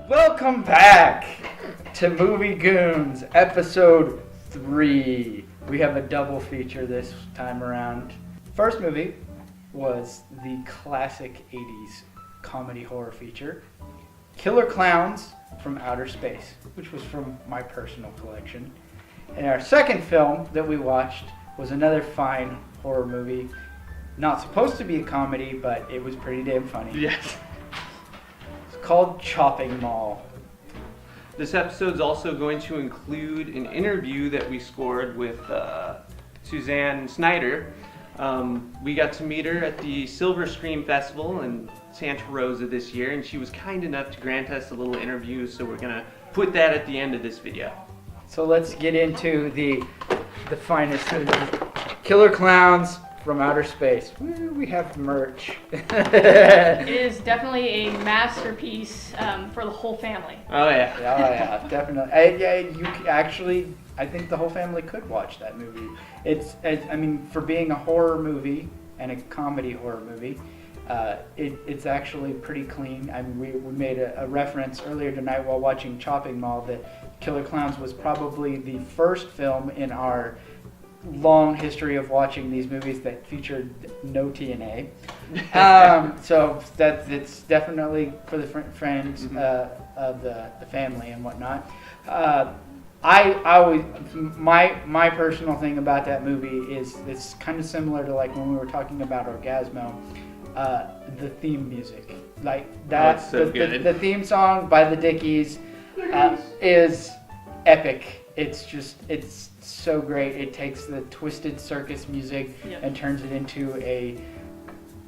Welcome back to Movie Goons, episode 3. We have a double feature this time around. First movie was the classic 80s comedy horror feature, Killer Klowns from Outer Space, which was from my personal collection. And our second film that we watched was another fine horror movie. Not supposed to be a comedy, but it was pretty damn funny. Yes. It's called Chopping Mall. This episode's also going to include an interview that we scored with Suzanne Snyder. We got to meet her at the Silver Scream Festival in Santa Rosa this year, and she was kind enough to grant us a little interview, so we're going to put that at the end of this video. So let's get into the finest of the Killer Klowns from Outer Space. We have merch. It is definitely a masterpiece for the whole family. Oh yeah. Yeah, definitely. I think the whole family could watch that movie. I mean, for being a horror movie and a comedy horror movie, it's actually pretty clean. I mean, we made a reference earlier tonight while watching Chopping Mall that Killer Klowns was probably the first film in our long history of watching these movies that featured no TNA. So it's definitely for the friends of the family and whatnot. I always my personal thing about that movie is it's kind of similar to like when we were talking about Orgasmo, the theme music, like that. Oh, so good. The theme song by the Dickies is epic. It's so great. It takes the Twisted Circus music and turns it into a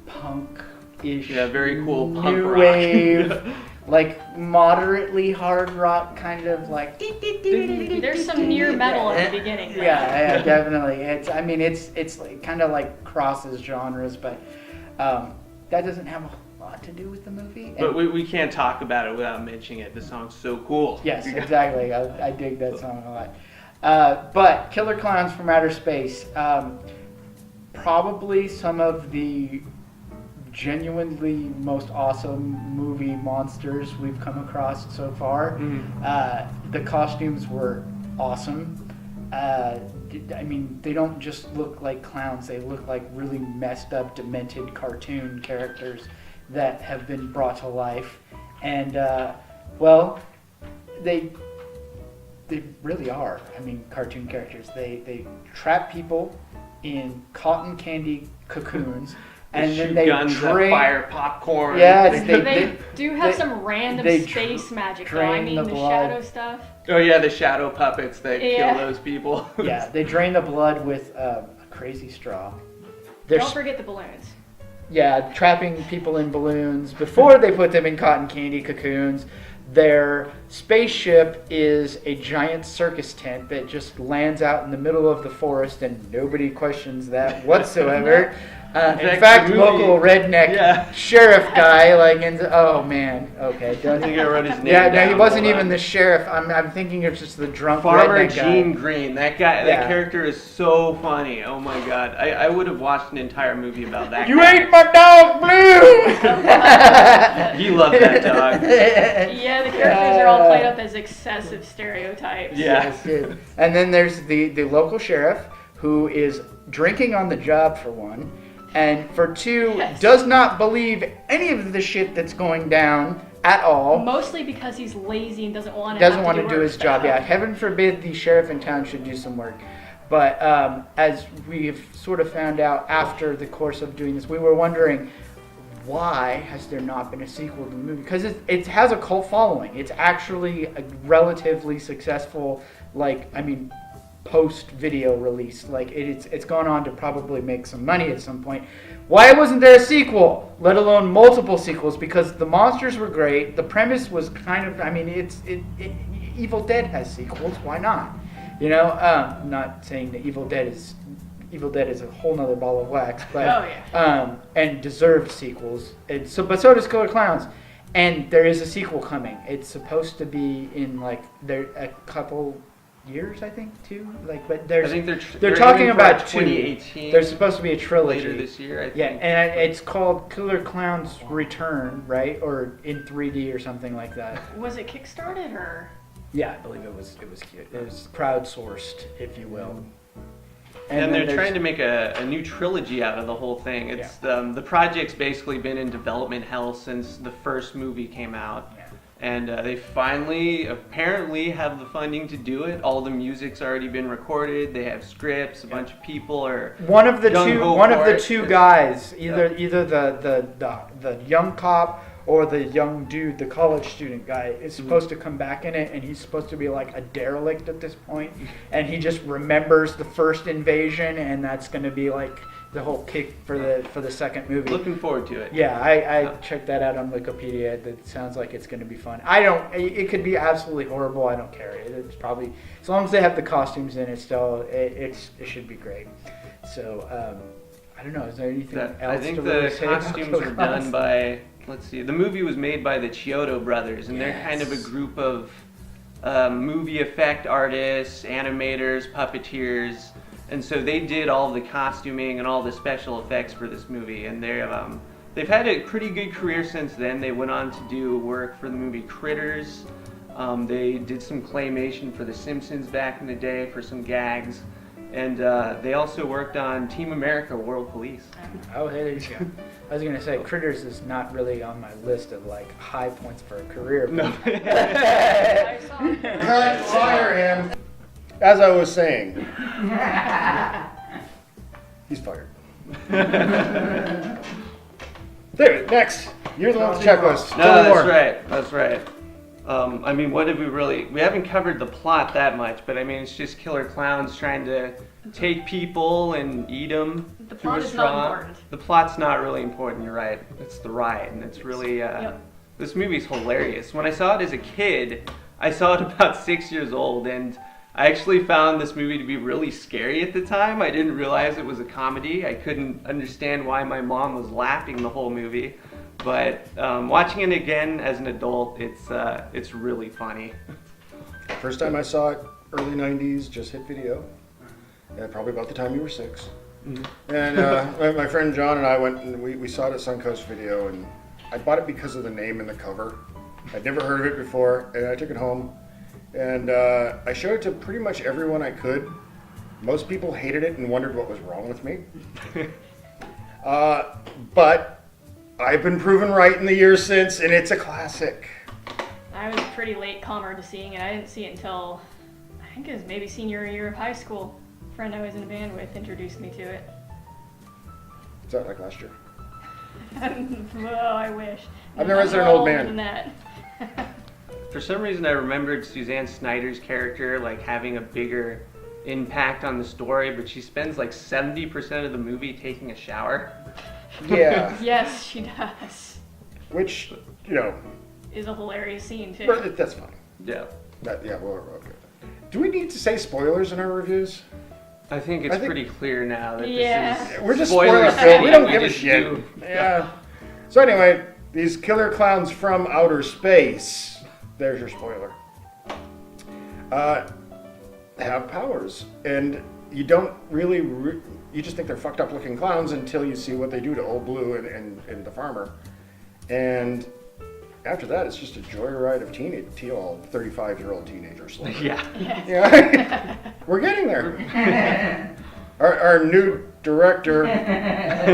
punk-ish, very cool punk new rock. wave, like moderately hard rock kind of like. There's some near metal at the beginning. Yeah, definitely. It's like, kind of like crosses genres, but that doesn't have a lot to do with the movie. But we can't talk about it without mentioning it. The song's so cool. Yes, exactly. I dig that song a lot. But Killer Klowns from Outer Space, probably some of the genuinely most awesome movie monsters we've come across so far. The costumes were awesome. I mean, they don't just look like clowns. They look like really messed up, demented cartoon characters that have been brought to life. And, they really are. I mean, cartoon characters. They trap people in cotton candy cocoons, and then they guns drain. That fire popcorn. Yes, They do have some random space magic, though. I drain mean, the the blood. shadow stuff. Oh yeah, the shadow puppets that Yeah. kill those people. Yeah, they drain the blood with a crazy straw. They're Don't forget the balloons. Yeah, trapping people in balloons before they put them in cotton candy cocoons. Their spaceship is a giant circus tent that just lands out in the middle of the forest, and nobody questions that whatsoever. In fact, local redneck sheriff guy, oh man, okay. I think I wrote his name. Yeah, no, he down. wasn't Hold even on. the sheriff. I'm thinking of just the drunk Farmer redneck guy. Gene Green. That guy, that character is so funny. Oh my god, I would have watched an entire movie about that. You guy. ate my dog, Blue! He loved that dog. Yeah, the characters are all played up as excessive stereotypes. Yeah. Yes. And then there's the local sheriff who is drinking on the job for one, and for two, does not believe any of the shit that's going down at all. Mostly because he's lazy and doesn't want to do his job. Yeah, heaven forbid the sheriff in town should do some work. But as we've sort of found out after the course of doing this, we were wondering, why has there not been a sequel to the movie? Because it has a cult following. It's actually a relatively successful, post-video release. It's gone on to probably make some money at some point. Why wasn't there a sequel, let alone multiple sequels? Because the monsters were great. The premise was kind of, Evil Dead has sequels. Why not? You know, not saying that Evil Dead is a whole nother ball of wax, but and deserved sequels. But so does Killer Klowns, and there is a sequel coming. It's supposed to be in a couple years, I think, too. Like, but I there's think they're talking aiming for about 2018. there's supposed to be a trilogy later this year, I think. Yeah, and it's called Killer Clowns Return, right? Or in 3D or something like that. Was it kickstarted or? Yeah, I believe it was cute. It was crowdsourced, if you will. And then they're trying to make a new trilogy out of the whole thing. It's the project's basically been in development hell since the first movie came out. Yeah. And they finally apparently have the funding to do it. All the music's already been recorded. They have scripts. A bunch of people are One of the gung-ho two guys, either the young cop or the young dude, the college student guy, is supposed to come back in it, and he's supposed to be like a derelict at this point, and he just remembers the first invasion, and that's going to be like the whole kick for the second movie. Looking forward to it. Yeah, I checked that out on Wikipedia. It sounds like it's going to be fun. It could be absolutely horrible. I don't care. It's probably, as long as they have the costumes in it still, it should be great. So, I don't know, is there anything else I think to the really say about costumes Killer were Clowns? done by, let's see, the movie was made by the Chiodo brothers, and they're kind of a Yes. group of movie effect artists, animators, puppeteers, and so they did all the costuming and all the special effects for this movie, and they've had a pretty good career since then. They went on to do work for the movie Critters. They did some claymation for The Simpsons back in the day for some gags. And they also worked on Team America World Police. Oh, hey, there you go. I was going to say, Critters is not really on my list of like high points for a career. No. I saw it. Cut, fire him. As I was saying, he's fired. David, next. You're the one with the checklist. No, Tell me more. that's right. That's right. I mean, what did we haven't covered the plot that much, but I mean, it's just killer clowns trying to take people and eat them. The plot is not important. The plot's not really important, you're right. It's the ride, and it's really, this movie's hilarious. When I saw it as a kid, I saw it about 6 years old, and I actually found this movie to be really scary at the time. I didn't realize it was a comedy. I couldn't understand why my mom was laughing the whole movie. But watching it again as an adult, it's really funny. First time I saw it, early 90s, just hit video. Probably about the time you were 6. Mm-hmm. And my friend John and I went and we saw it at Suncoast Video, and I bought it because of the name and the cover. I'd never heard of it before, and I took it home. And I showed it to pretty much everyone I could. Most people hated it and wondered what was wrong with me. But I've been proven right in the years since, and it's a classic. I was a pretty late comer to seeing it. I didn't see it until, I think it was maybe senior year of high school. A friend I was in a band with introduced me to it. Is that like last year? Well, I wish. I've never I'm been an a lot old older man. than that. For some reason, I remembered Suzanne Snyder's character like having a bigger impact on the story, but she spends like 70% of the movie taking a shower. Yeah. Yes, she does. Which, you know, Is a hilarious scene too. but that's fine. Yeah. We're okay. Do we need to say spoilers in our reviews? I think it's I think- pretty clear now that Yeah. this is We're just spoiler spoiler filled. We city. don't give a just shit. do- Yeah. So anyway, these killer clowns from outer space. There's your spoiler. Have powers, and you don't really. You just think they're fucked up looking clowns until you see what they do to Old Blue and the farmer, and after that, it's just a joyride of 35-year-old teenagers. Yeah. Yeah. We're getting there. Our new director,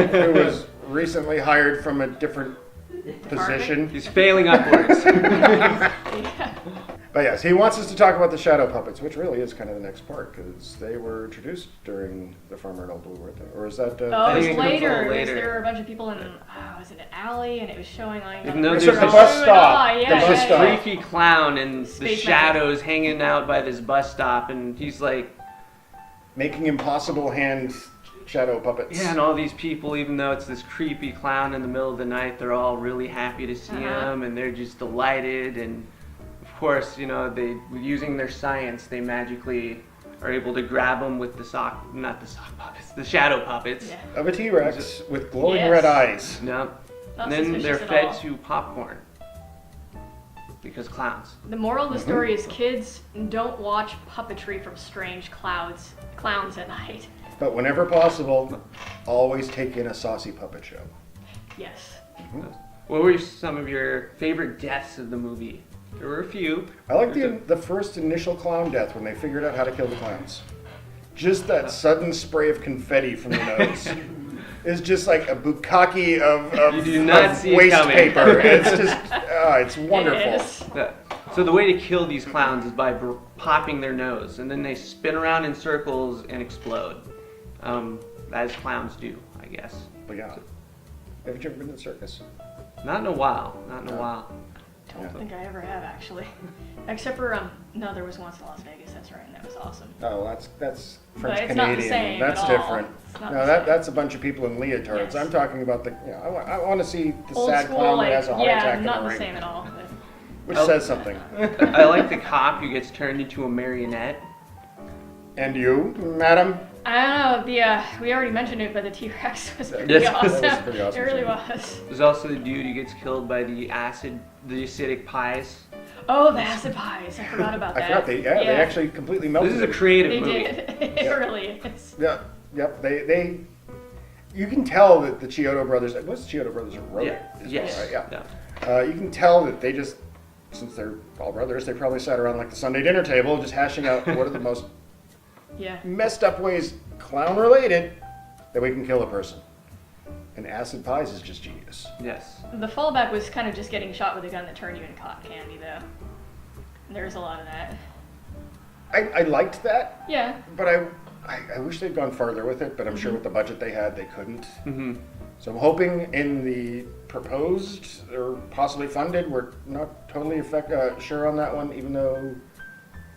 who was recently hired from a different position. He's failing upwards. But yes, he wants us to talk about the shadow puppets, which really is kind of the next part, because they were introduced during The Farmer and Old Blue, weren't they? Or is that... Oh, I it was think it was a later. little later. There were a bunch of people in, was it an alley? And it was showing like... Even though It's there's just the a bus stop. Yeah, The bus yeah, stop. yeah. creepy clown and the Space shadows hanging out by this bus stop, and he's like, Making impossible hand shadow puppets. yeah, and all these people, even though it's this creepy clown in the middle of the night, they're all really happy to see him, and they're just delighted. And of course, you know, they using their science, they magically are able to grab him with the shadow puppets. Yeah. Of a T-Rex with glowing Yes. red eyes. No. Not And then they're suspicious at fed all. to popcorn. because clowns. The moral of the story is kids don't watch puppetry from strange clowns at night. But whenever possible, always take in a saucy puppet show. Yes. What were some of your favorite deaths of the movie? There were a few. I like the first initial clown death when they figured out how to kill the clowns. Just that sudden spray of confetti from the nose. It's just like a bukkake You do not of see it waste coming. paper. It's just, it's wonderful. It is. So the way to kill these clowns is by popping their nose, and then they spin around in circles and explode, as clowns do, I guess. But yeah, haven't you ever been to the circus? Not in a while. Not in a while. Don't think I ever have, actually. Except for, no, there was once in Las Vegas, that's right, and that was awesome. Oh, that's But French it's not the Canadian. same That's at all. different. It's not No, the that's same. a bunch of people in leotards. Yes. I'm talking about the. I want to see the Old sad school, clown like, that has a heart yeah, attack in not the the ring, same at all. But which Oh. says something. I like the cop who gets turned into a marionette. And you, madam? I don't know, we already mentioned it, but the T-Rex was pretty Yes. awesome. That was pretty awesome, It really too. was. There's also the dude who gets killed by the acidic pies. Oh, the acid pies, I forgot about I that. forgot they actually completely melted. This is a it. creative They movie. did. It really is. Yeah, yep. They. You can tell that the Chiodo brothers. It was Chiodo brothers who wrote it. as well, Yes. right? Yeah. You can tell that they just, since they're all brothers, they probably sat around like the Sunday dinner table, just hashing out what are the most Yeah. messed up ways, clown related, that we can kill a person. And acid pies is just genius. Yes. The fallback was kind of just getting shot with a gun that turned you into cotton candy, though. There's a lot of that. I liked that, Yeah. but I wish they'd gone farther with it, but I'm sure with the budget they had, they couldn't. Mm-hmm. So I'm hoping in the proposed or possibly funded, we're not totally sure on that one, even though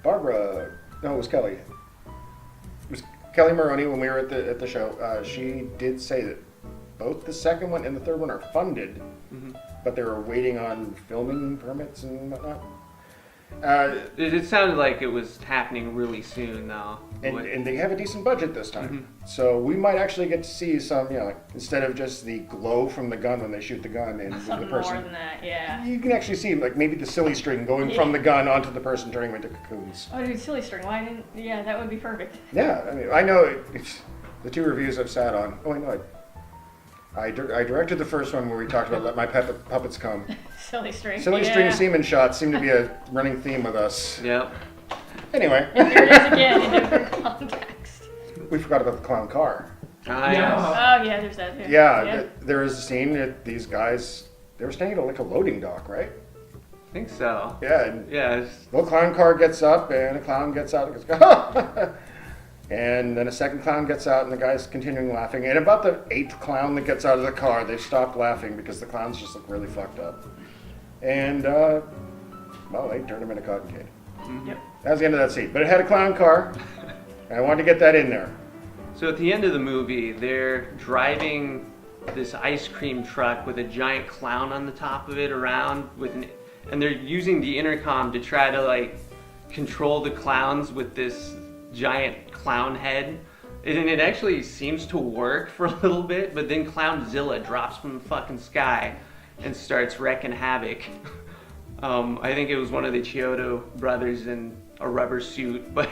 it was Kelly. It was Kelly Maroney when we were at the show. She did say that both the second one and the third one are funded, but they were waiting on filming permits and whatnot. It sounded like it was happening really soon, though. And they have a decent budget this time. So we might actually get to see some, like instead of just the glow from the gun when they shoot the gun and the Something person. more than that, yeah. You can actually see like maybe the silly string going from the gun onto the person turning them into cocoons. Oh, dude, silly string. Why didn't? Yeah, that would be perfect. Yeah, I mean, I know it's the two reviews I've sat on. Oh, I know. I directed the first one where we talked about Let My Puppets Come. Silly string. Silly string semen shots seem to be a running theme with us. Yep. Anyway, Here it is again in different context. we forgot about the clown car. Ah, yes. Oh yeah, there's that too. Yeah, there is a scene that these guys, they were staying at like a loading dock, right? I think so. Yeah, and Yeah. It's, the little clown car gets up and a clown gets out and goes, oh! And then a second clown gets out and the guy's continuing laughing. And about the 8th clown that gets out of the car, they've stopped laughing because the clowns just look really fucked up. And, well, they turned him into cotton candy. Yep. That was the end of that scene. But it had a clown car, and I wanted to get that in there. So at the end of the movie, they're driving this ice cream truck with a giant clown on the top of it around and they're using the intercom to try to like control the clowns with this giant clown head. And it actually seems to work for a little bit, but then Clownzilla drops from the fucking sky and starts wrecking havoc. I think it was one of the Chiodo brothers in a rubber suit, but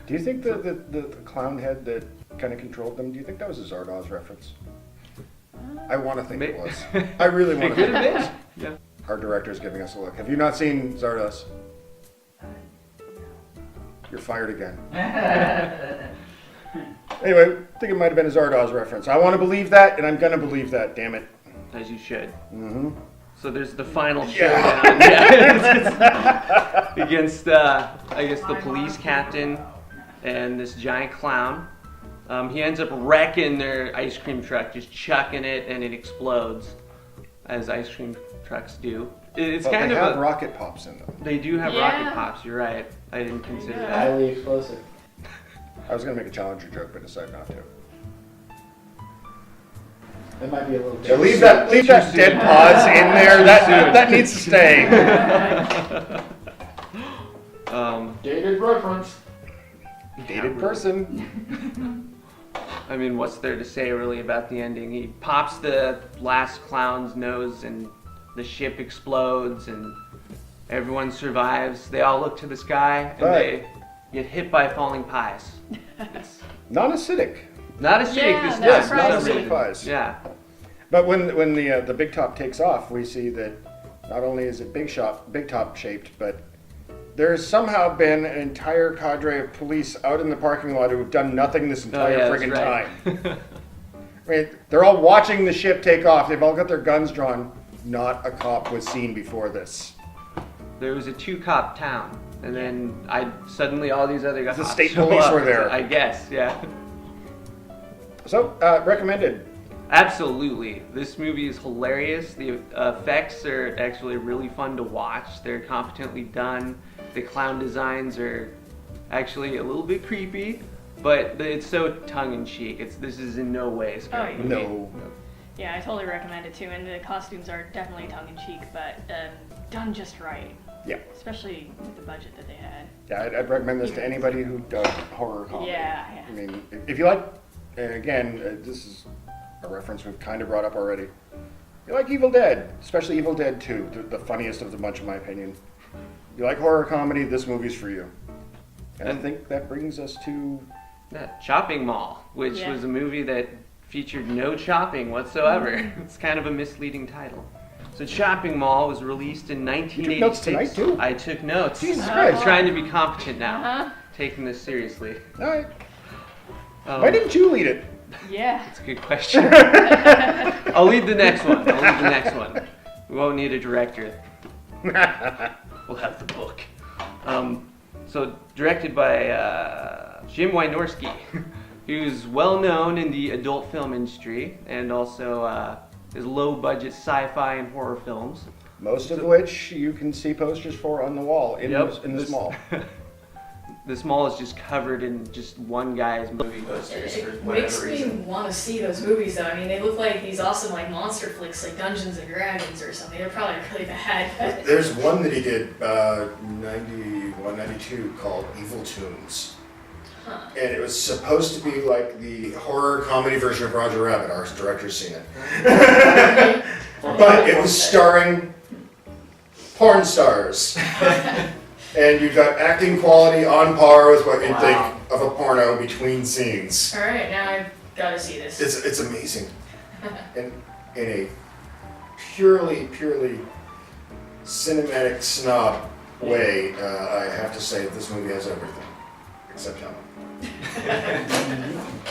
Do you think the clown head that kind of controlled them, do you think that was a Zardoz reference? I want to think it was. I really want it to could think it have was. been. Yeah. Our director's giving us a look. Have you not seen Zardoz? You're fired again. Anyway, I think it might have been a Zardoz reference. I want to believe that, and I'm going to believe that, damn it. As you should. Mm-hmm. So there's the final showdown yeah. against, I guess, the police captain and this giant clown. He ends up wrecking their ice cream truck, just chucking it, and it explodes, as ice cream trucks do. It's But kind they of have rocket pops in them. They do have Yeah. rocket pops. You're right. I didn't consider that. Highly explosive. I was going to make a Challenger joke, but decided not to. That might be a little. Yeah, leave that dead pause in there. That needs to stay. Dated reference. Dated person. I mean, what's there to say really about the ending? He pops the last clown's nose and the ship explodes and Everyone survives. They all look to the sky, and But- they get hit by falling pies. It's Non-acidic. not acidic Yeah, this that's time. right. for some Non-acidic reason. pies. Yeah. But when the big top takes off, we see that not only is it big top shaped, but there's somehow been an entire cadre of police out in the parking lot who've done nothing this entire yeah, friggin' that's right. time. I mean, they're all watching the ship take off. They've all got their guns drawn. Not a cop was seen before this. There was a 2-cop town, and then suddenly all these other guys. The state police were there. I guess, yeah. So, recommended. Absolutely. This movie is hilarious. The effects are actually really fun to watch. They're competently done. The clown designs are actually a little bit creepy, but it's so tongue-in-cheek. This is in no way a scary movie. No. Yeah, I totally recommend it too. And the costumes are definitely tongue-in-cheek, but done just right. Yeah. Especially with the budget that they had. Yeah, I'd recommend this to anybody who does horror comedy. Yeah. I mean, if you like, and again, this is a reference we've kind of brought up already. You like Evil Dead, especially Evil Dead 2, the funniest of the bunch in my opinion. You like horror comedy, this movie's for you. And I think that brings us to... Chopping Mall, which Yeah. was a movie that featured no chopping whatsoever. It's kind of a misleading title. So Chopping Mall was released in 1986. You took notes tonight, too? I took notes. Jesus I'm Christ. trying to be competent now, Uh-huh. taking this seriously. All right. Um, Why didn't you lead it? Yeah. That's a good question. I'll lead the next one. We won't need a director. We'll have the book. So directed by Jim Wynorski, who's well known in the adult film industry and also is low-budget sci-fi and horror films. Most of which you can see posters for on the wall in this mall. This mall is just covered in just one guy's movie posters for It whatever makes me reason. want to see those movies though. I mean, they look like these awesome like monster flicks, like Dungeons and Dragons or something. They're probably really bad. But There's one that he did 91, 92 called Evil Tunes. Huh. And it was supposed to be like the horror comedy version of Roger Rabbit. Our director's seen it. But it was starring porn stars. And you got acting quality on par with what you'd think of a porno between scenes. All right, now I've got to see this. It's amazing. And in a purely cinematic snob way, I have to say that this movie has everything. Except him.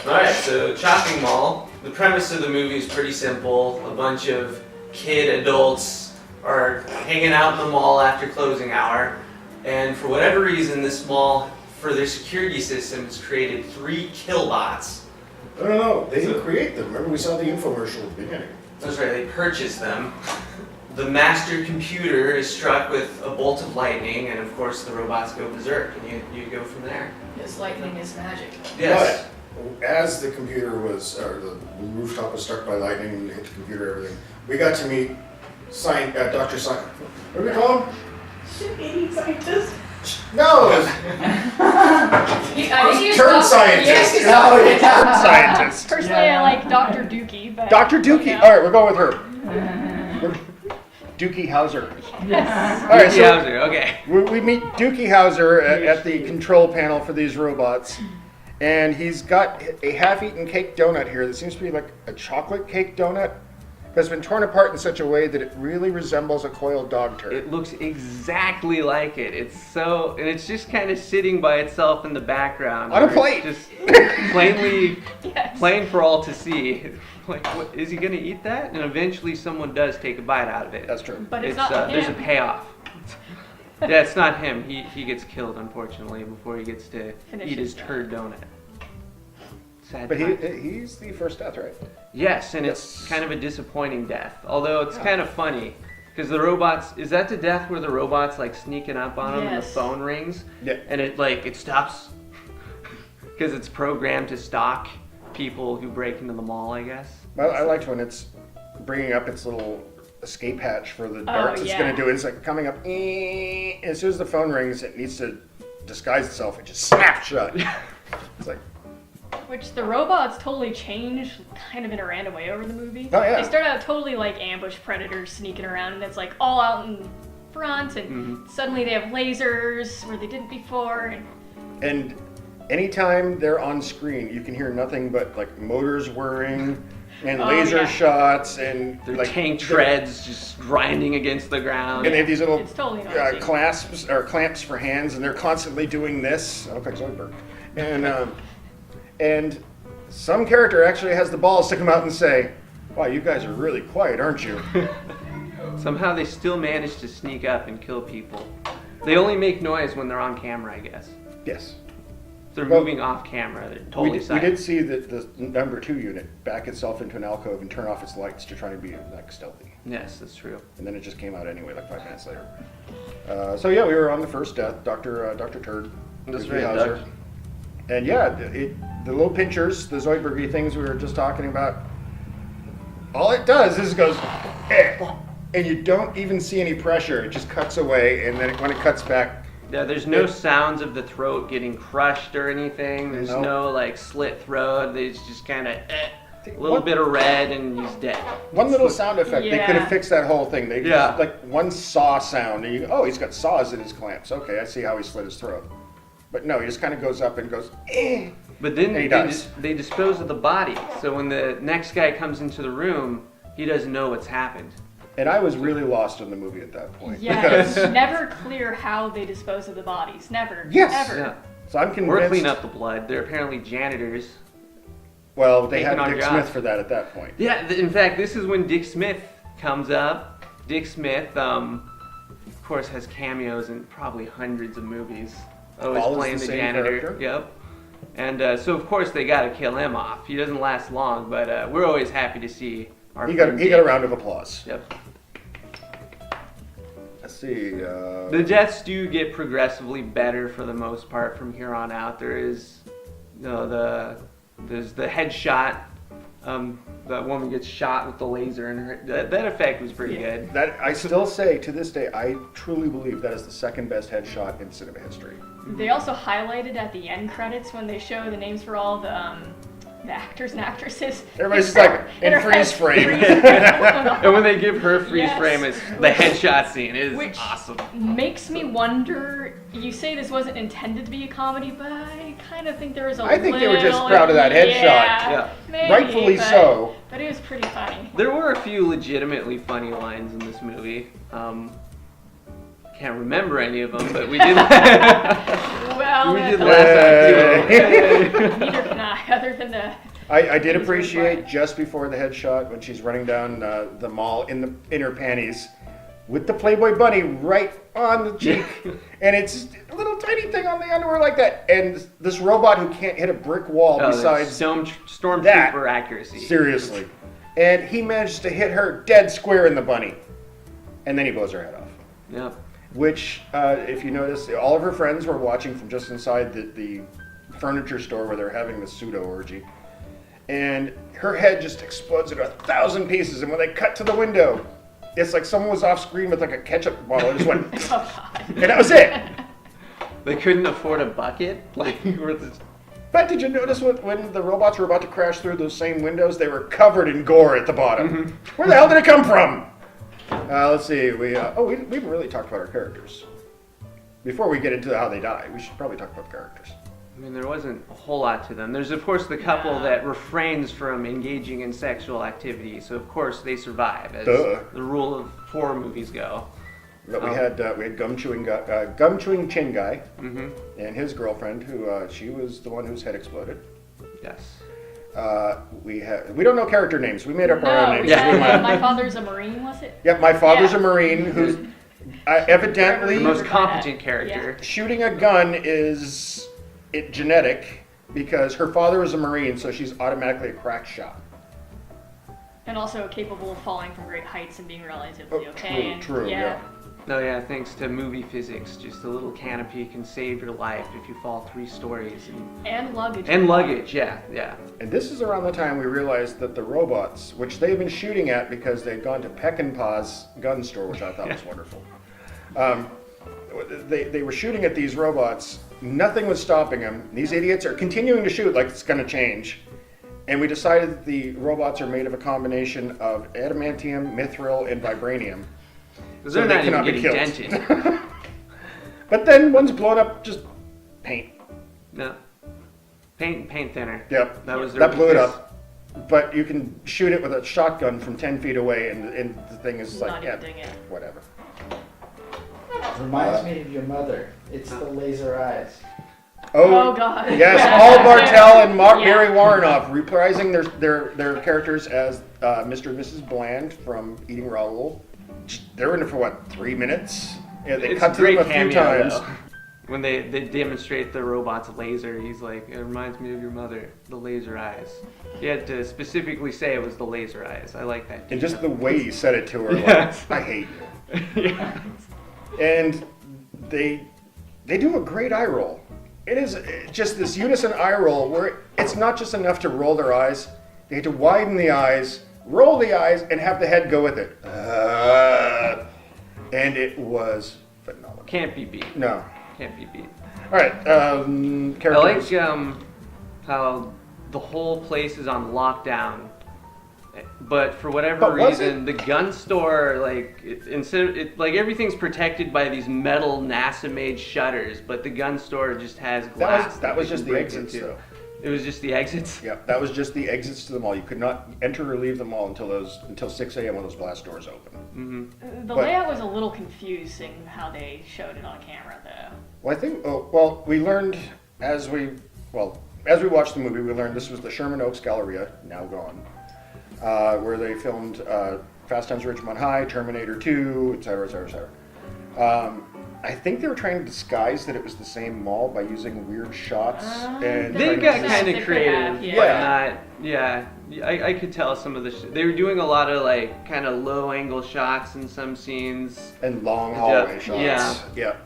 Alright, so Chopping Mall. The premise of the movie is pretty simple. A bunch of adults are hanging out in the mall after closing hour. And for whatever reason, this mall, for their security system, has created 3 killbots. No, they didn't create them. Remember we saw the infomercial at the beginning. That's right, they purchased them. The master computer is struck with a bolt of lightning, and of course the robots go berserk, and you go from there. Because lightning is magic. Yes. But as the computer was, or the rooftop was struck by lightning and hit the computer and everything, we got to meet Dr. Science. What do we call him? Shit-eating scientist. No! I think he was Turd Dr. scientist. Yes, No, he's turd scientist. Personally, I like Dr. Dookie, but Dr. Dookie. Yeah. All right, we're going with her. Dookie Howser. Yes. All right, Dookie so Howser, okay. we meet Dookie Howser at the control panel for these robots, and he's got a half-eaten cake donut here that seems to be like a chocolate cake donut, but it's been torn apart in such a way that it really resembles a coiled dog turd. It looks exactly like it. And it's just kind of sitting by itself in the background. On a where plate. it's Just Yes. plain for all to see. Like, what, is he gonna eat that? And eventually someone does take a bite out of it. That's true. But it's not There's a him. payoff. Yeah, it's not him. He gets killed, unfortunately, before he gets to Finish eat his his turd donut. Sad But times. he's the first death, right? Yes, and Yes. it's kind of a disappointing death. Although it's kind of funny. Because the robots, is that the death where the robot's like sneaking up on him and the Yes. phone rings? Yeah. And it stops because it's programmed to stalk people who break into the mall, I guess. Well, I liked when it's bringing up its little escape hatch for the darts it's yeah. going to do. It's like coming up, and as soon as the phone rings, it needs to disguise itself. It just snaps shut. It's like, Which the robots totally change kind of in a random way over the movie. Oh, yeah. They start out totally like ambush predators sneaking around, and it's like all out in front, and suddenly they have lasers where they didn't before. And anytime they're on screen, you can hear nothing but like motors whirring and laser shots and Their like tank treads just grinding against the ground. And they have these little It's totally noisy. clamps for hands, and they're constantly doing this. I look like Zoidberg. And some character actually has the balls to come out and say, "Wow, you guys are really quiet, aren't you?" Somehow they still manage to sneak up and kill people. They only make noise when they're on camera, I guess. Yes. If they're Well, moving off camera, they're totally We silent. did see the number 2 unit back itself into an alcove and turn off its lights to try and be like stealthy. Yes, that's true. And then it just came out anyway, like 5 minutes later. So yeah, we were on the first death, Dr. Turd. That's Doogie right, Howser. Doc. And yeah, the little pinchers, the Zoidbergy things we were just talking about, all it does is it goes, and you don't even see any pressure. It just cuts away, and then when it cuts back, Yeah, there's no sounds of the throat getting crushed or anything. There's No. no like slit throat. It's just kind of a little bit of red and he's dead. one little sound effect, they could Yeah. have fixed that whole thing. They Yeah. just, like one saw sound, and you go, oh, he's got saws in his clamps. Okay, I see how he slit his throat. But no, he just kind of goes up and goes, But then And he they, dies. they dispose of the body. So when the next guy comes into the room, he doesn't know what's happened. And I was really lost in the movie at that point. Yeah, because- it's never clear how they dispose of the bodies. Never. Yes. Ever. Yeah. So I'm Or convinced. clean up the blood. They're apparently janitors. Well, they had Taking on Dick jobs. Smith for that at that point. Yeah, in fact, this is when Dick Smith comes up. Dick Smith, of course, has cameos in probably hundreds of movies. Always Always playing the the same janitor. character. Yep. And so, of course, they got to kill him off. He doesn't last long, but we're always happy to see our He friend got a Dick. round of applause. Yep. Let's see. The deaths do get progressively better for the most part from here on out. There is, there's the headshot. That woman gets shot with the laser, and that effect was pretty good. That I still say to this day, I truly believe that is the second best headshot in cinema history. They also highlighted at the end credits when they show the names for all the actors and actresses. Everybody's just like in freeze frame. And when they give her freeze Yes. frame, it's the headshot scene. It is Which awesome. makes me wonder, you say this wasn't intended to be a comedy, but I kind of think there was a I think they were just little- proud of that headshot. Yeah. Maybe, Rightfully but- so. But it was pretty funny. There were a few legitimately funny lines in this movie. Can't remember any of them, but we did. Well, we did that's- laugh at neither can I, other than the... I did It was really appreciate funny. just before the headshot when she's running down the mall in her panties with the Playboy bunny right on the cheek, and it's a little tiny thing on the underwear like that, and this robot who can't hit a brick wall besides Stormtrooper that. accuracy. seriously, and he managed to hit her dead square in the bunny, and then he blows her head off. Yeah. Which, if you notice, all of her friends were watching from just inside the furniture store where they're having the pseudo orgy. And her head just explodes into 1,000 pieces. And when they cut to the window, it's like someone was off screen with like a ketchup bottle and just went, Oh, God. and that was it. They couldn't afford a bucket. Like, But did you notice when the robots were about to crash through those same windows, they were covered in gore at the bottom? Where the hell did it come from? Let's see. We haven't really talked about our characters. Before we get into how they die, we should probably talk about the characters. I mean, there wasn't a whole lot to them. There's, of course, the couple that refrains from engaging in sexual activity, so of course they survive, as Duh. the rule of horror movies go. But we had gum chewing chin guy, Mm-hmm. and his girlfriend, who she was the one whose head exploded. Yes. We don't know character names. We made up our own No, names. we Yeah. had, We went, My Father's a Marine, was it? Yep, my father's Yeah. a Marine who's evidently The most competent character. shooting a gun is genetic because her father was a Marine, so she's automatically a crack shot. And also capable of falling from great heights and being relatively okay. True, yeah. No, yeah, thanks to movie physics, just a little canopy can save your life if you fall 3 stories. And luggage. And luggage, yeah. And this is around the time we realized that the robots, which they've been shooting at because they'd gone to Peck and Paw's gun store, which I thought was wonderful. They were shooting at these robots. Nothing was stopping them. These idiots are continuing to shoot like it's going to change. And we decided that the robots are made of a combination of adamantium, mithril, and vibranium. Because So they're they not even cannot be getting killed. dented. But then one's blown up, just paint. No. Paint thinner. Yep. That was their That blew it weakness. up. But you can shoot it with a shotgun from 10 feet away, and the thing is like, Not yeah, even ding it. whatever. Reminds me of your mother. It's the laser eyes. Oh, God. Yes, Paul Bartel and Yeah. Mary Warrenoff reprising their characters as Mr. and Mrs. Bland from Eating Raoul. They're in it for what, 3 minutes? Yeah, they It's cut a to them great a few cameo, times. though. When they demonstrate the robot's laser, he's like, it reminds me of your mother, the laser eyes. He had to specifically say it was the laser eyes. I like that. And just the way he said it to her, Yes. like, I hate you. Yeah. And they do a great eye roll. It is just this unison eye roll where it's not just enough to roll their eyes. They have to widen the eyes, roll the eyes, and have the head go with it. And it was phenomenal. Can't be beat. No. Can't be beat. All right. I Characters. like how the whole place is on lockdown, but for whatever But was reason, the gun store, like like everything's protected by these metal NASA-made shutters, but the gun store just has glass. that was they just can the break exits, into. though. It was just the exits. Yep, that was just the exits to the mall. You could not enter or leave the mall until 6 a.m. when those blast doors open. The But- layout was a little confusing how they showed it on camera, though. Well, I think. We learned as we watched the movie, we learned this was the Sherman Oaks Galleria, now gone, where they filmed Fast Times at Ridgemont High, Terminator 2, etc., etc., etc. I think they were trying to disguise that it was the same mall by using weird shots. And They trying got to- kind They of could creative, have, yeah. but not. Yeah, I could tell some of the. They were doing a lot of like kind of low-angle shots in some scenes. and long hallway shots. Yeah. Yeah.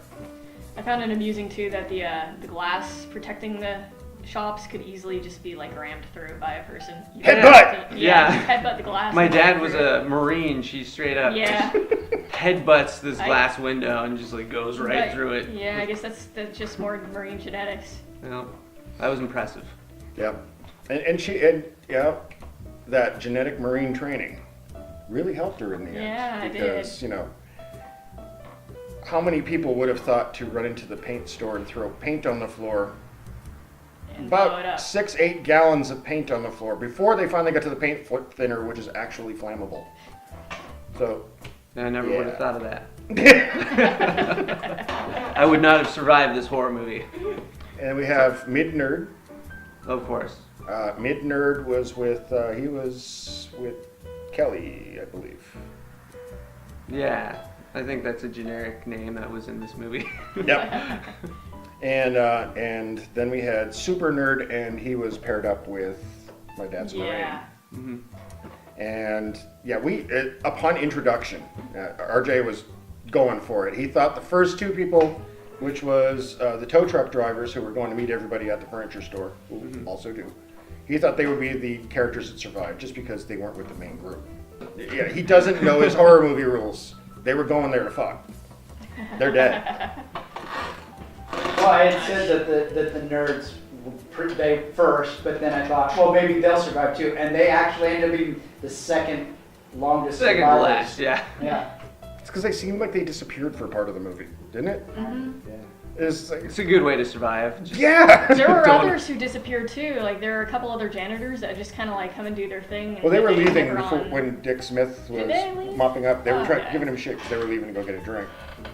I found it amusing too that the glass protecting the shops could easily just be like rammed through by a person. You Headbutt! don't have to- Yeah. just headbutt the glass. My and dad go was through a Marine. She straight up Yeah. headbutts this I- glass window and just like goes right But, through it. Yeah, I guess that's just more marine genetics. You know, that was impressive. Yeah. That genetic marine training really helped her in the end. Yeah, it did. Because, how many people would have thought to run into the paint store and throw paint on the floor? And blow it About up. 6-8 gallons of paint on the floor before they finally got to the paint thinner, which is actually flammable. So, I never would have Yeah. thought of that. I would not have survived this horror movie. and we have Mid Nerd. Of course. Mid Nerd was with Kelly, I believe. Yeah, I think that's a generic name that was in this movie. Yep. And then we had Super Nerd, and he was paired up with my dad's Yeah. Mhm. And yeah, upon introduction, RJ was going for it. He thought the first two people, which was the tow truck drivers who were going to meet everybody at the furniture store, who also do, he thought they would be the characters that survived just because they weren't with the main group. Yeah, he doesn't know his horror movie rules. They were going there to fuck. They're dead. Well, I had said that the nerds they first, but then I thought, well, maybe they'll survive too, and they actually ended up being the second longest Second to survivors. last, yeah. Yeah. It's because they seemed like they disappeared for part of the movie, didn't it? It's like, It's a good way to survive. Just- yeah. There were Don't- others who disappeared too. Like there were a couple other janitors that just kind of like come and do their thing. And Well, they were then leaving never before, on. when Dick Smith Did they was leave? mopping up. They were Okay. giving him shit because they were leaving to go get a drink. I don't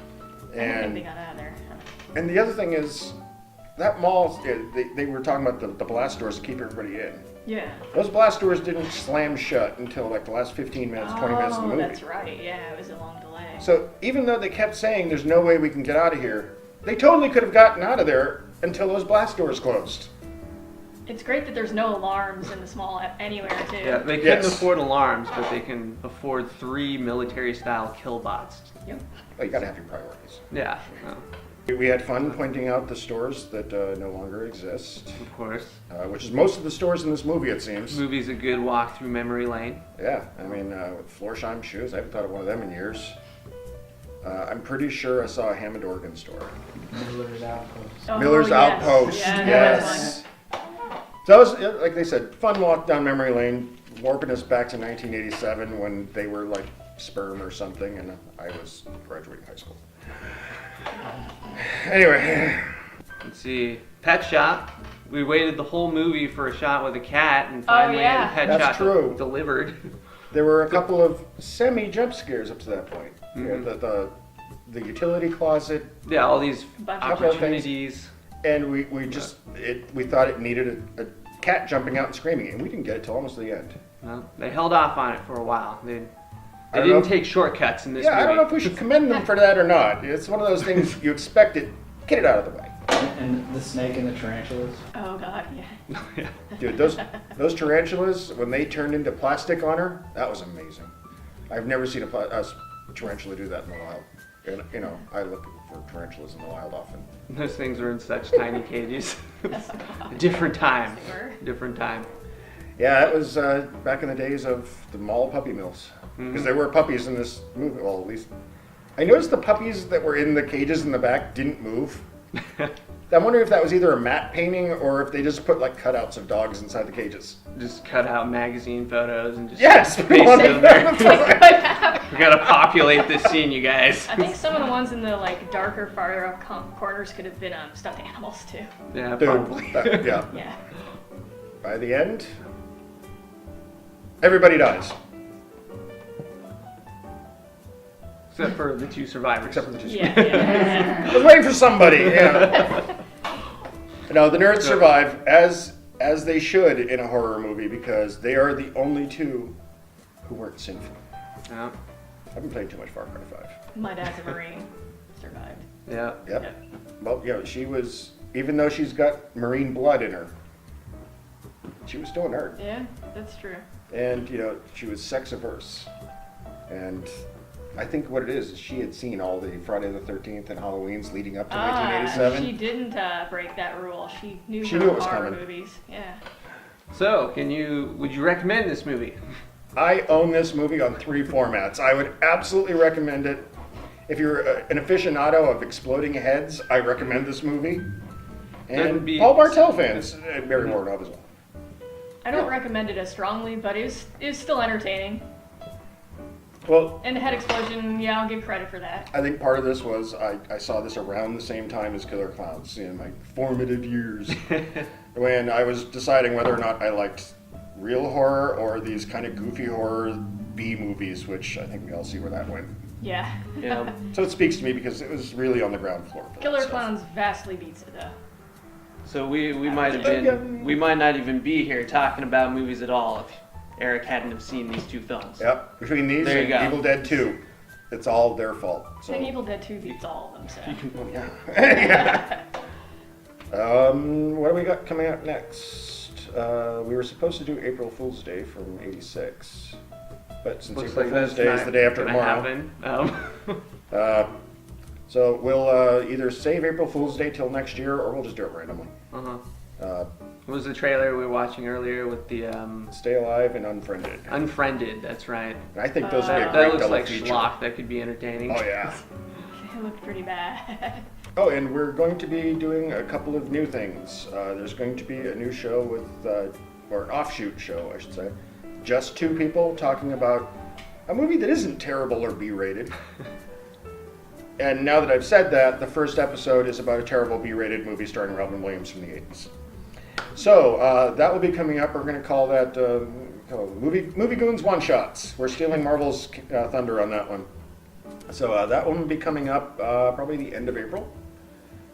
think they And got out of there. and the other thing is, that mall, they were talking about the blast doors to keep everybody in. Yeah. Those blast doors didn't slam shut until like the last 15 minutes, 20 minutes of the Oh, movie. that's right. Yeah, it was a long delay. So even though they kept saying there's no way we can get out of here, they totally could have gotten out of there until those blast doors closed. It's great that there's no alarms in the mall anywhere too. Yeah, they couldn't Yes. afford alarms, but they can afford 3 military-style kill bots. Yep. Well, you gotta have your priorities. Yeah, well, We had fun pointing out the stores that no longer exist, of course. which is most of the stores in this movie, it This seems. movie's a good walk through memory lane. Yeah, I mean, with Florsheim shoes, I haven't thought of one of them in years. I'm pretty sure I saw a Hammond Organ store. Miller's Outpost. Oh, Miller's yes. Outpost, Yeah, yes. So that was, yeah, like they said, fun walk down memory lane, warping us back to 1987 when they were like sperm or something, and I was graduating high school. Anyway, Let's see. Pet Shop. We waited the whole movie for a shot with a cat, and finally yeah. the Pet That's Shop true. delivered. there were a couple of semi-jump scares up to that point. You know, the utility closet, Yeah, all these Bunch of opportunities. and we thought it needed a cat jumping out and screaming, and we didn't get it till almost the end. Well, they held off on it for a while. They I don't didn't know. take shortcuts in this Yeah, movie. I don't know if we should commend them for that or not. It's one of those things you expect it, get it out of the way. And the snake and the tarantulas. Oh god, yeah. Yeah. Dude, those tarantulas, when they turned into plastic on her, that was amazing. I've never seen a tarantula do that in the wild. And, you know, I look for tarantulas in the wild often. Those things were in such tiny cages. Different time. They were. Different time. Yeah, that was back in the days of the mall puppy mills. Because there were puppies in this movie. Well, at least I noticed the puppies that were in the cages in the back didn't move. I'm wondering if that was either a matte painting or if they just put like cutouts of dogs inside the cages. Just cut out magazine photos and just Yes! paste it in there. I We gotta populate this scene, you guys. think some of the ones in the like darker, farther up corners could have been stuffed animals too. Yeah, Dude, probably. yeah. Yeah. By the end, everybody dies. Except for the two survivors. Except for the two. Yeah. I was waiting for somebody. Yeah. No, the nerds survive as they should in a horror movie because they are the only two who weren't sinful. Yeah. I've been playing too much Far Cry 5. My dad's a Marine. Survived. Yeah. Yep. Well, yeah, she was, even though she's got Marine blood in her, she was still a nerd. Yeah, that's true. And, you know, she was sex averse. And I think what it is she had seen all the Friday the 13th and Halloweens leading up to 1987. She didn't break that rule. She knew She her knew it was horror coming. movies. Yeah. So, would you recommend this movie? I own this movie on 3 formats. I would absolutely recommend it. If you're an aficionado of exploding heads, I recommend this movie. That'd And be- Paul Bartel fans, Barry Wardenov as well. I don't recommend it as strongly, but it is still entertaining. Well, And the head explosion, yeah, I'll give credit for that. I think part of this was I saw this around the same time as Killer Klowns in my formative years when I was deciding whether or not I liked real horror or these kind of goofy horror B movies, which I think we all see where that went. Yeah. Yeah. So it speaks to me because it was really on the ground floor. For that Killer stuff. Klowns vastly beats it though. So we might have been, we might not even be here talking about movies at all if Eric hadn't have seen these 2 films. Yep, between these There you and go. Evil Dead 2, it's all their fault. So. I think Evil Dead 2 beats all of them, so. Yeah. What do we got coming up next? We were supposed to do April Fool's Day from '86, but since Looks April like Fool's that's Day is not the day after gonna tomorrow, happen. So we'll either save April Fool's Day till next year, or we'll just do it randomly. Uh-huh. What was the trailer we were watching earlier with the Stay Alive and Unfriended. Unfriended? That's right. And I think those would be a That great looks double like feature. schlock. That could be entertaining. Oh yeah. It looked pretty bad. Oh, and we're going to be doing a couple of new things. There's going to be a new show with, or an offshoot show, I should say. Just 2 people talking about a movie that isn't terrible or B-rated. And now that I've said that, the first episode is about a terrible B-rated movie starring Robin Williams from the 80s. So that will be coming up. We're going to call that Movie Goons One Shots. We're stealing Marvel's thunder on that one. So that one will be coming up probably the end of April.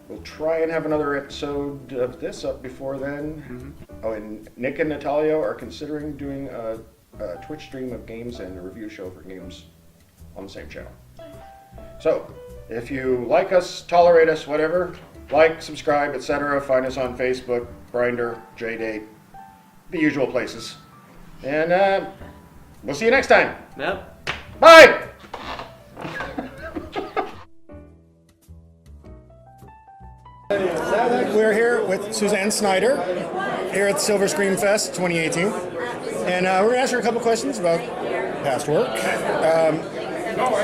We'll try and have another episode of this up before then. Oh, and Nick and Natalia are considering doing a Twitch stream of games and a review show for games on the same channel. So, if you like us, tolerate us, whatever, like, subscribe, etc., find us on Facebook, Grindr, JDate, the usual places. And we'll see you next time. Yep. Bye! We're here with Suzanne Snyder here at Silver Screen Fest 2018. And we're going to ask her a couple questions about past work.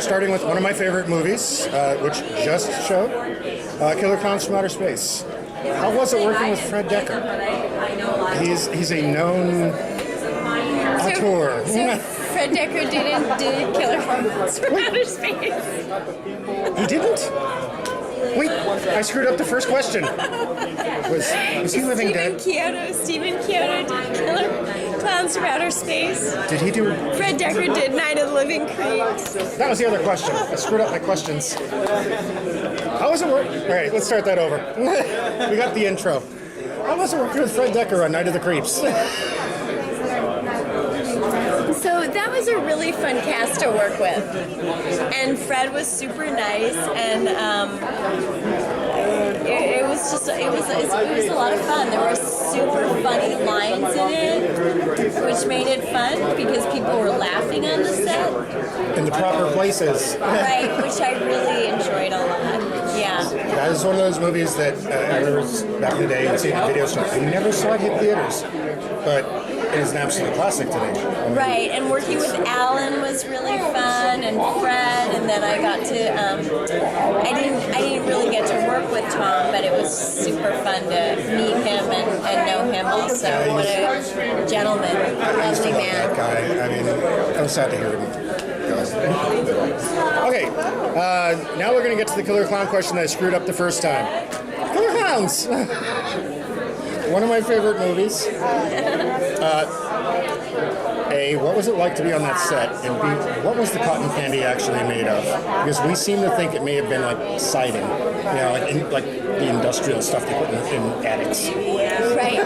Starting with one of my favorite movies, which just showed, Killer Klowns from Outer Space. How was it working with Fred Dekker? He's a known auteur. Fred Decker did Killer Clowns from Outer Space. He didn't? Wait, I screwed up the first question. Was he living dead? Stephen Chiodo did Killer Clowns from Outer Space. Did he do... Fred Decker did Night of the Living Creeps. That was the other question. I screwed up my questions. How was it work? All right, let's start that over. We got the intro. How was it working with Fred Decker on Night of the Creeps? So that was a really fun cast to work with, and Fred was super nice, and it was a lot of fun. There were super funny lines in it, which made it fun because people were laughing on the set. In the proper places. Right, which I really enjoyed a lot. Yeah. That is one of those movies that I remember back in the day and seeing the video store. I never saw it hit theaters, but it is an absolute classic today. Right, and working with Alan was really fun, and Fred, and then I got to, I didn't really get to work with Tom, but it was super fun to meet him and know him also. What a gentleman, lovely man. That guy, I mean, I'm sad to hear him go. Okay, now we're going to get to the Killer Clown question that I screwed up the first time. Killer Clowns! One of my favorite movies. A, what was it like to be on that set? And B, what was the cotton candy actually made of? Because we seem to think it may have been like siding, you know, like the industrial stuff they put in attics. Right.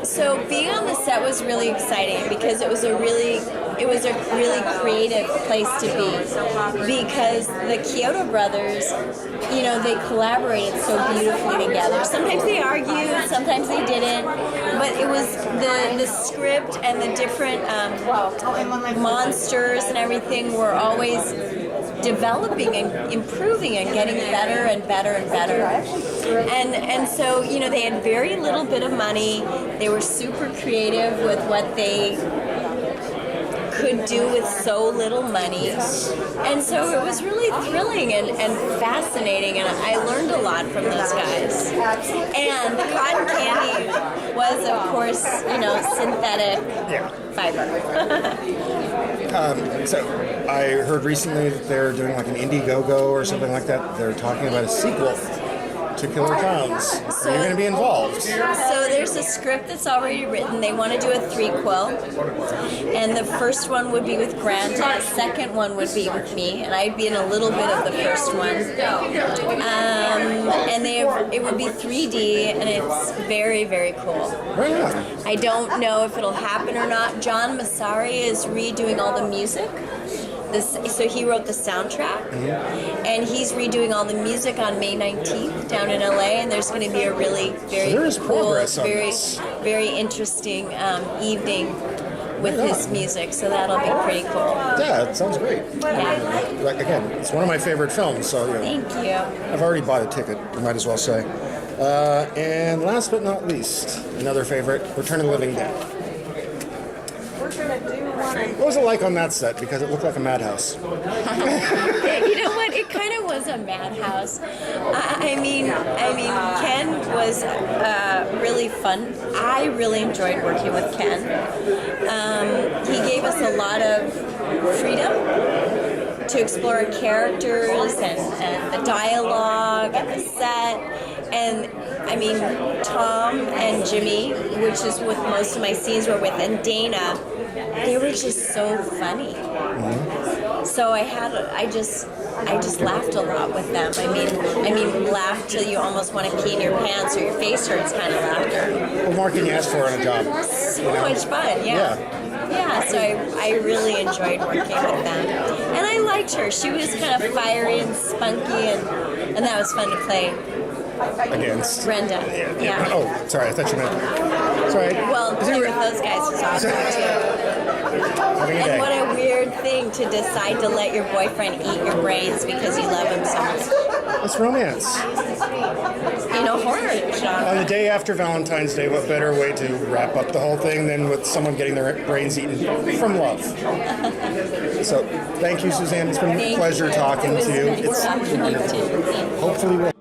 So being on the set was really exciting because it was a really creative place to be, because the Chiodo brothers, you know, they collaborated so beautifully together. Sometimes they argued, sometimes they didn't, but it was the script and the different monsters and everything were always developing and improving and getting better and better and better. And so, you know, they had very little bit of money. They were super creative with what they could do with so little money. And so it was really thrilling and fascinating, and I learned a lot from those guys. And the cotton candy was, of course, you know, synthetic fiber. So I heard recently that they're doing like an Indiegogo or something like that. They're talking about a sequel to Killer Clowns. Are you going to be involved? So there's a script that's already written. They want to do a threequel, and the first one would be with Grant, and the second one would be with me, and I'd be in a little bit of the first one. And it would be 3D, and it's very, very cool. Yeah. I don't know if it'll happen or not. John Massari is redoing all the music. So he wrote the soundtrack, and he's redoing all the music on May 19th down in LA, and there's going to be a really very cool, very interesting evening with his music, so that'll be pretty cool. Yeah, it sounds great. Yeah. Like, again, it's one of my favorite films, so you know, Thank you. I've already bought a ticket, I might as well say. And last but not least, another favorite, Return of the Living Dead. What was it like on that set? Because it looked like a madhouse. You know what? It kind of was a madhouse. I mean, Ken was really fun. I really enjoyed working with Ken. He gave us a lot of freedom to explore characters and the dialogue and the set. And I mean, Tom and Jimmy, which is what most of my scenes were with, and Dana, they were just so funny. So I just laughed a lot with them. I mean, laugh till you almost want to pee in your pants or your face hurts kind of laughter. What more can you ask for on a job? So much fun, yeah, so I really enjoyed working with them. And I liked her. She was kind of fiery and spunky, and that was fun to play. Against Brenda. Yeah. Oh, sorry, I thought you meant. Sorry. Well, playing with those guys was awesome too. And what a weird thing to decide to let your boyfriend eat your brains because you love him so much. It's romance. You know, horror genre. On the day after Valentine's Day, what better way to wrap up the whole thing than with someone getting their brains eaten from love? So, thank you, Suzanne. It's been a pleasure talking to you. Nice talking to you too. Hopefully we'll